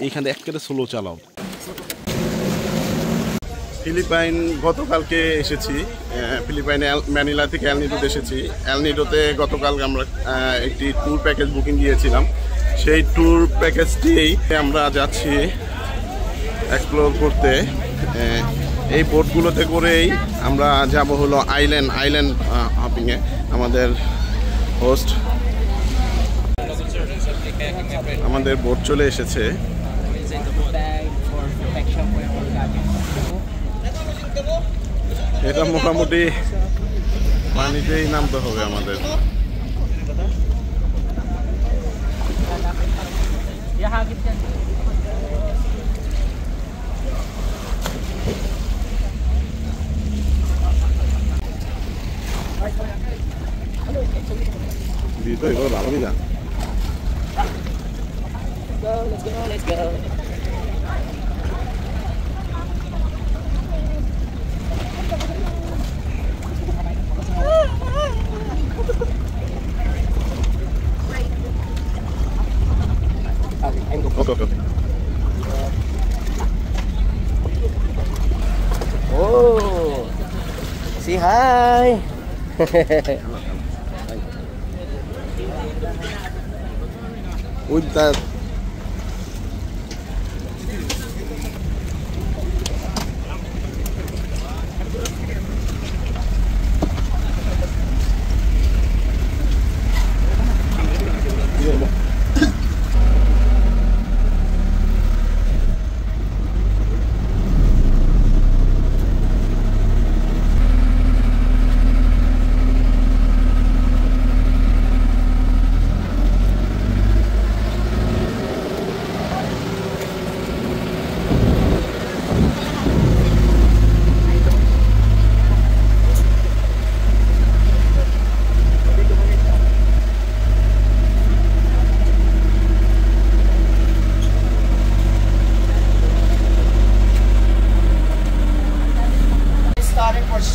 এইখানে একেবারে স্লো চালাও। ফিলিপাইন গতকালকে এসেছি, ফিলিপাইনে ম্যানিলা থেকে এল নিডো এসেছি। এল নিডোতে গতকাল আমরা একটি ট্যুর প্যাকেজ বুকিং দিয়েছিলাম। সেই ট্যুর প্যাকেজটিই আমরা যাচ্ছি এক্সপ্লোর করতে। এই বোটগুলোতে করেই আমরা যাব হলো আইল্যান্ড হপিংয়ে। আমাদের হোস্ট আমাদের বোট চলে এসেছে। এটা মোটামুটি পানিতেই নামতে হবে আমাদের। dito ikaw bago nila. Let's go. Okay. Oh, say hi. With that.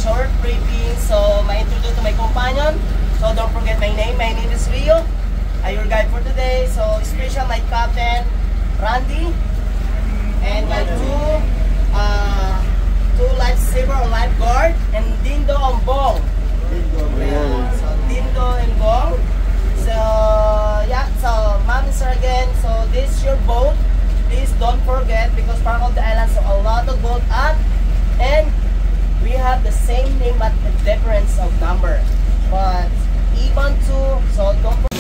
Short briefing, so may introduce to my companion. So don't forget my name. My name is Rio. I'm your guide for today. So special my captain Randy and my two lifesaver or lifeguard and Dindo and Bong. So Dindo and Bong. So yeah, so ma'am and sir again. So this is your boat. Please don't forget because part of the island so a lot of boat up and we have the same name but the difference of number, but even two, so don't forget.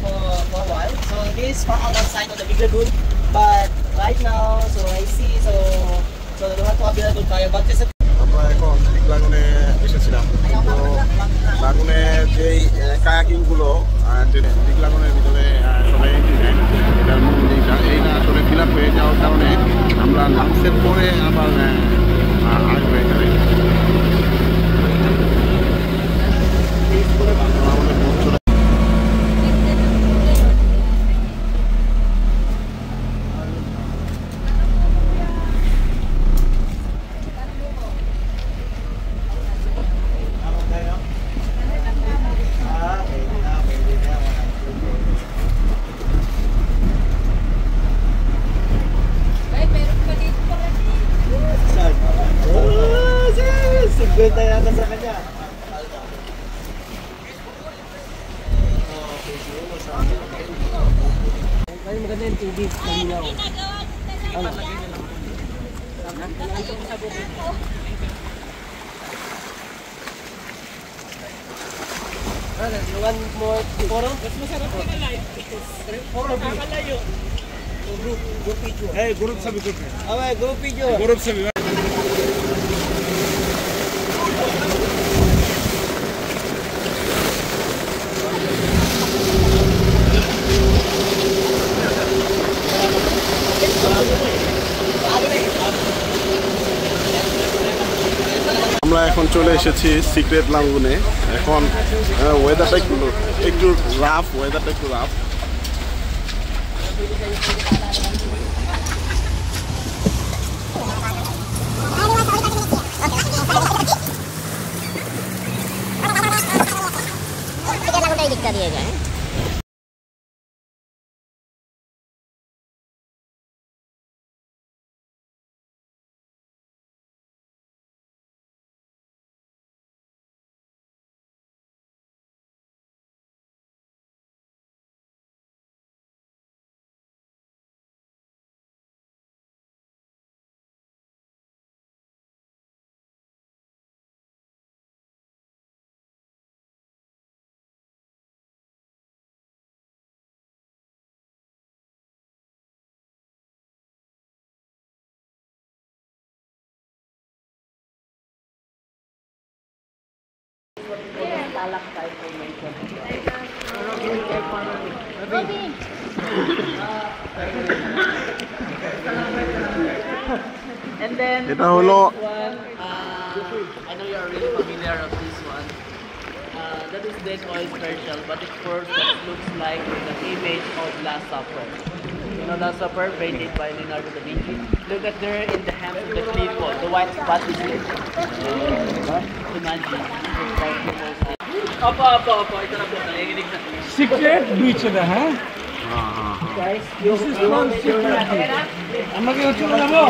For a while. So this is far outside of the big lagoon, but right now, so I see, so lahat to available tayo, but this is আমরা এখন big লাগুনে এসেছিলাম, কিন্তু লাগুনে যেই kayaking গুলো big লাগুনের ভিতরে সবাই এটার মূল এইটা আসলে ফিল আপ হয়ে যাওয়ার কারণে আমরা লাঞ্চের পরে আবার আসবো এখানে। আমাদের বোট চলে Ganda yata sa kanya. Ay, maganda yung tubig. Malinaw. Ano? One more. Poro? Mas masarap ka na live. Poro. Kakalayo. Group video. Hey, group sabi ko. Okay, group video. Group sabi. আমরা এখন চলে এসেছি secret লাগুনে। এখন ওয়েদারটা একটু rough, ওয়েদারটা একটু rough. दिखता दिया जाए And then এটা হলো one, I know you are really familiar of this one. That is dead oil special, but of course that looks like the image of Last Supper. You know Last Supper, painted by Leonardo da Vinci. Look at there in the hand of the people. The white spot is it. Imagine. Opo. Ito na po. Nanginginig na. Secret beach na ha? Guys, This is called secret beach. Ang mag-iutsura na mo.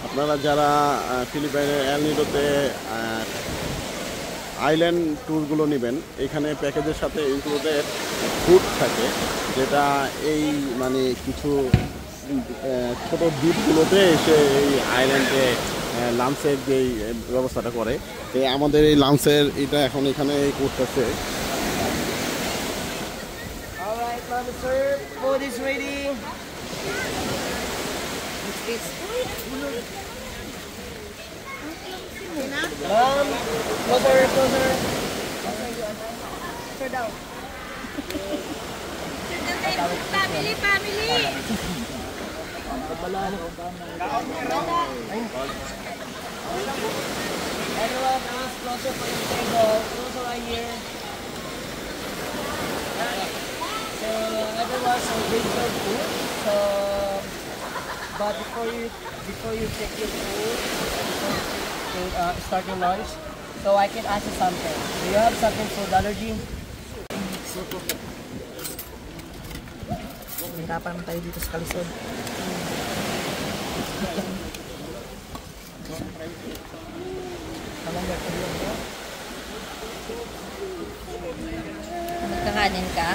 আপনারা যারা ফিলিপাইনের এল নিডোতে island ট্যুরগুলো নেবেন, এখানে প্যাকেজের সাথে included food থাকে, যেটা এই মানে কিছু ছোটো দ্বীপগুলোতে এসে এই আইল্যান্ডে লাঞ্চের যেই ব্যবস্থাটা করে। আমাদের এই লাঞ্চের এটা এখন এখানে করতেছে। Alright, ma'am, sir, food is ready. Ma'am, closer. Sir down. family Everyone, please closer for your table. Closer right here. So everyone, so bring your food. So, but before you check your food, start your lunch. So I can ask you something. Do you have something food allergy? Hirapan tayo dito sa kalisod. Kalanggar tayo. Magkakanin ka?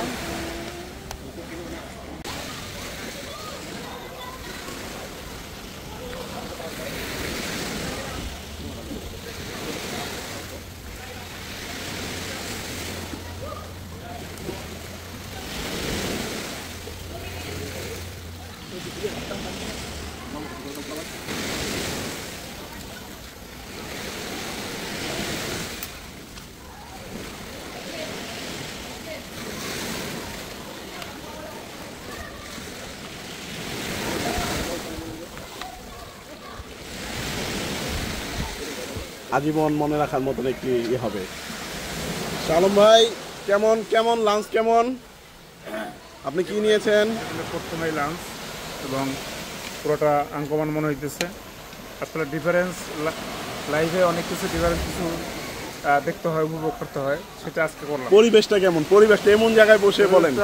আজীবন মনে রাখার মতন একটি হবে। শালম ভাই, কেমন কেমন lunch কেমন? আপনি কি নিয়েছেন? প্রথমেই লাঞ্চ এবং পুরোটা আঙ্কমান মনে হইতেছে। আসলে ডিফারেন্স লাইভে অনেক কিছু ডিফারেন্স কিছু দেখতে হয়, উপভোগ করতে হয়, সেটা আজকে করলাম। পরিবেশটা কেমন? পরিবেশটা এমন জায়গায় বসে বলেন,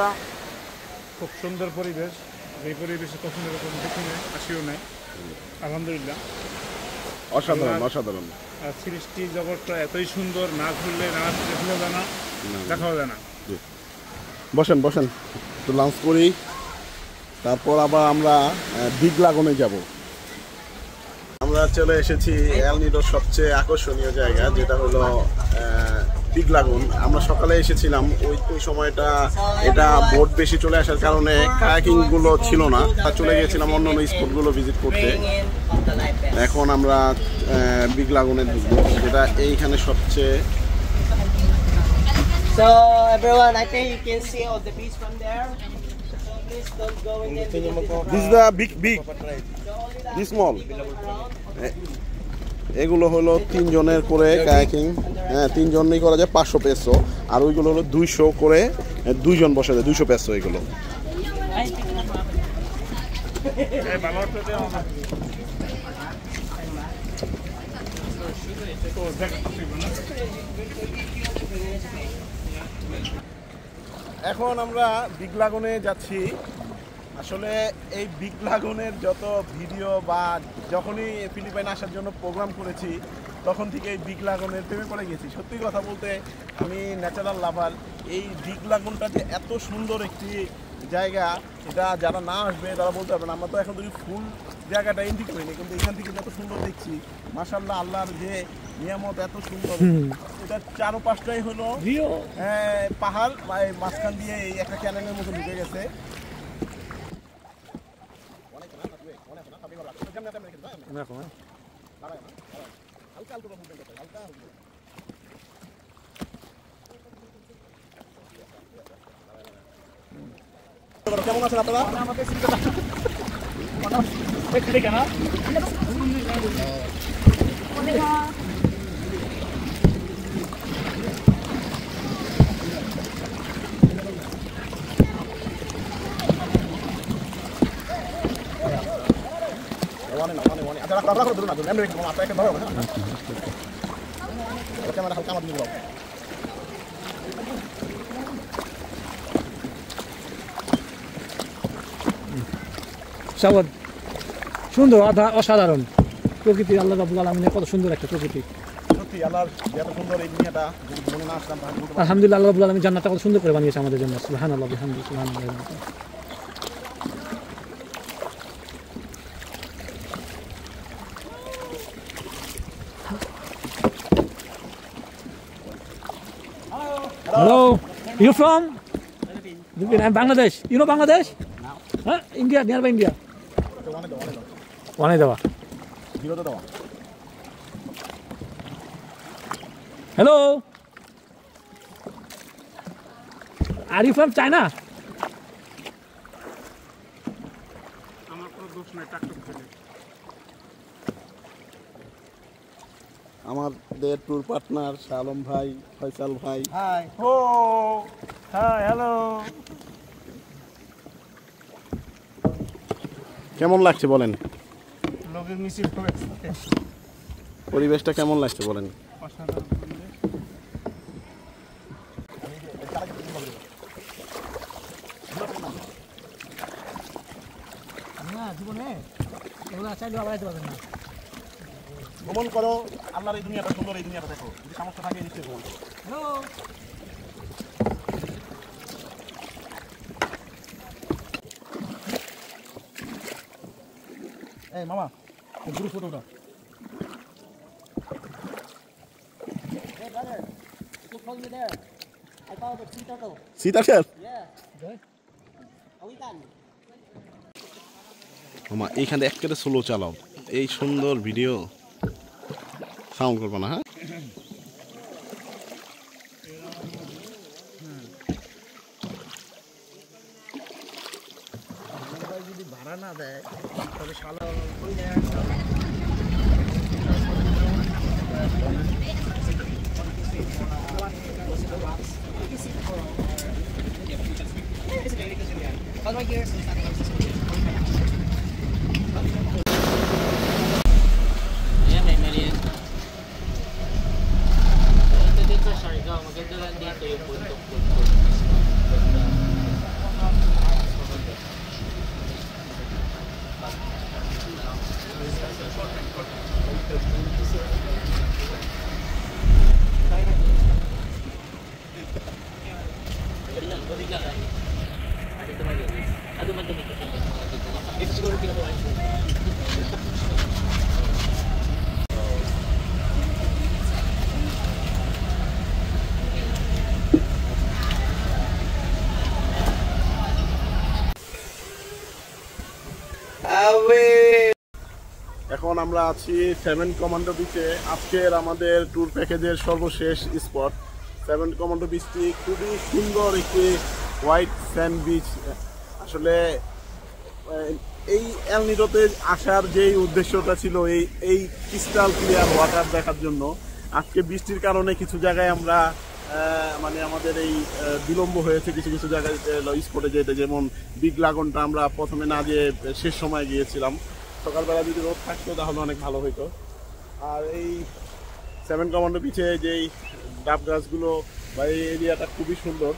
খুব সুন্দর পরিবেশ। এই পরিবেশে কখনো এরকম দেখিনি, আসিও নাই। আলহামদুলিল্লাহ, অসাধারণ অসাধারণ। সৃষ্টি জগৎটা এতই সুন্দর, না ঘুরলে না দেখলেও জানা, দেখাও জানা। বসেন বসেন, একটু লাঞ্চ করি, তারপর আবার আমরা বিগ লাগনে যাব। আমরা চলে এসেছি এল নিডোর সবচেয়ে আকর্ষণীয় জায়গা, যেটা হলো বিগ লাগুন। আমরা সকালে এসেছিলাম, ওই সময়টা এটা বোট বেশি চলে আসার কারণে কায়াকিং গুলো ছিল না, চলে গিয়েছিলাম অন্য অন্য স্পটগুলো ভিজিট করতে। এখন আমরা বিগ লাগুনে ঢুকবো, যেটা এইখানে সবচেয়ে। So everyone, I think you can see all the beach from there. So please don't go in there. This is the big this small. এগুলো হলো 3 জনের করে কায়াকিং, হ্যাঁ 3 জনই করা যায় 500 পেসো, আর ওইগুলো হলো 200 করে 2 জন বসা যায় 200 পেসো এগুলো। এখন আমরা বিগ লাগুনে যাচ্ছি। আসলে এই বিগ লাগুনের যত ভিডিও বা যখনই ফিলিপাইনে আসার জন্য প্রোগ্রাম করেছি তখন থেকে এই বিগ লাগুনের প্রেমে পড়ে গেছি। সত্যি কথা বলতে আমি ন্যাচারাল লাভার। এই বিগ লাগুনটা যে এত সুন্দর একটি জায়গা, এটা যারা না আসবে তারা বলতে পারবে না। আমরা তো এখন যদি ফুল জায়গাটা এন্ট্রি করিনি, কিন্তু এখান থেকে যত সুন্দর দেখছি, মাশাআল্লাহ, আল্লাহর যে নিয়ামত এত সুন্দর। এটা চারপাশটাই হলো পাহাড়, মাঝখান দিয়ে এই একটা ক্যানেলের মতো ঢুকে গেছে। কেমন আছেন আপনারা? সাবাদ সুন্দর, অসাধারণ প্রকৃতি। আল্লাহ রাব্বুল আলামিনের কত সুন্দর একটা প্রকৃতি। সত্যি আল্লাহর এত সুন্দর এই দুনিয়াটা যদি মনে না আসতাম তাহলে আলহামদুলিল্লাহ, আল্লাহ রাব্বুল আলামিন জান্নাতটা কত সুন্দর করে বানিয়েছে আমাদের জন্য। সুবহানাল্লাহ, বিহামদিহি, সুবহানাল্লাহ। Hello, you from? I'm Bangladesh. You know Bangladesh? Huh? India, nearby India. Wanaidawa. Hello. Are you from China? আমার কোনো দোষ নাই, টাকটুক থেকে। আমাদের ট্যুর পার্টনার শালম ভাই, ফয়সাল ভাই। Hi. ও হ্যাঁ, হ্যালো। কেমন লাগছে বলেন? লোকের মিছিল হবে, পরিবেশটা কেমন লাগছে বলেন? অসাধারণ পরিবেশ। না জীবনে এগুলো চাইলে আবার যেতে পারবেন না। ভ্রমণ করো, আল্লাহর এই দুনিয়াটা সুন্দর, এই দুনিয়াটা দেখো, যদি সামর্থ্য থাকে নিশ্চয়ই ভ্রমণ করো। এই মামা গ্রুপ ফটোটা সীতাকার মামা এইখানে একেবারে স্লো চালাও, এই সুন্দর ভিডিও সাউন্ড করবো না। হ্যাঁ যদি ভাড়া না দেয় তবে শালা Ayan, may merienda. Ito din sa Siargao, maganda lang dito yung bundok-bundok. Ito siguro pinagawa ko. এখন আমরা আছি 7 কমান্ডো বিচে। আজকের আমাদের ট্যুর প্যাকেজের সর্বশেষ স্পট 7 কমান্ডো বিচটি খুবই সুন্দর একটি হোয়াইট স্যান্ড বিচ। আসলে এই এল নিডোতে আসার যেই উদ্দেশ্যটা ছিল এই ক্রিস্টাল ক্লিয়ার ওয়াটার দেখার জন্য, আজকে বৃষ্টির কারণে কিছু জায়গায় আমরা মানে আমাদের এই বিলম্ব হয়েছে কিছু কিছু জায়গায় স্পটে যেতে। যেমন বিগ লাগনটা আমরা প্রথমে না যেয়ে শেষ সময় গিয়েছিলাম, সকালবেলা যদি রোদ থাকতো তাহলে অনেক ভালো হতো। আর এই 7 কমান্ডো বিচে যেই ডাব গাছগুলো বা এই এরিয়াটা খুবই সুন্দর।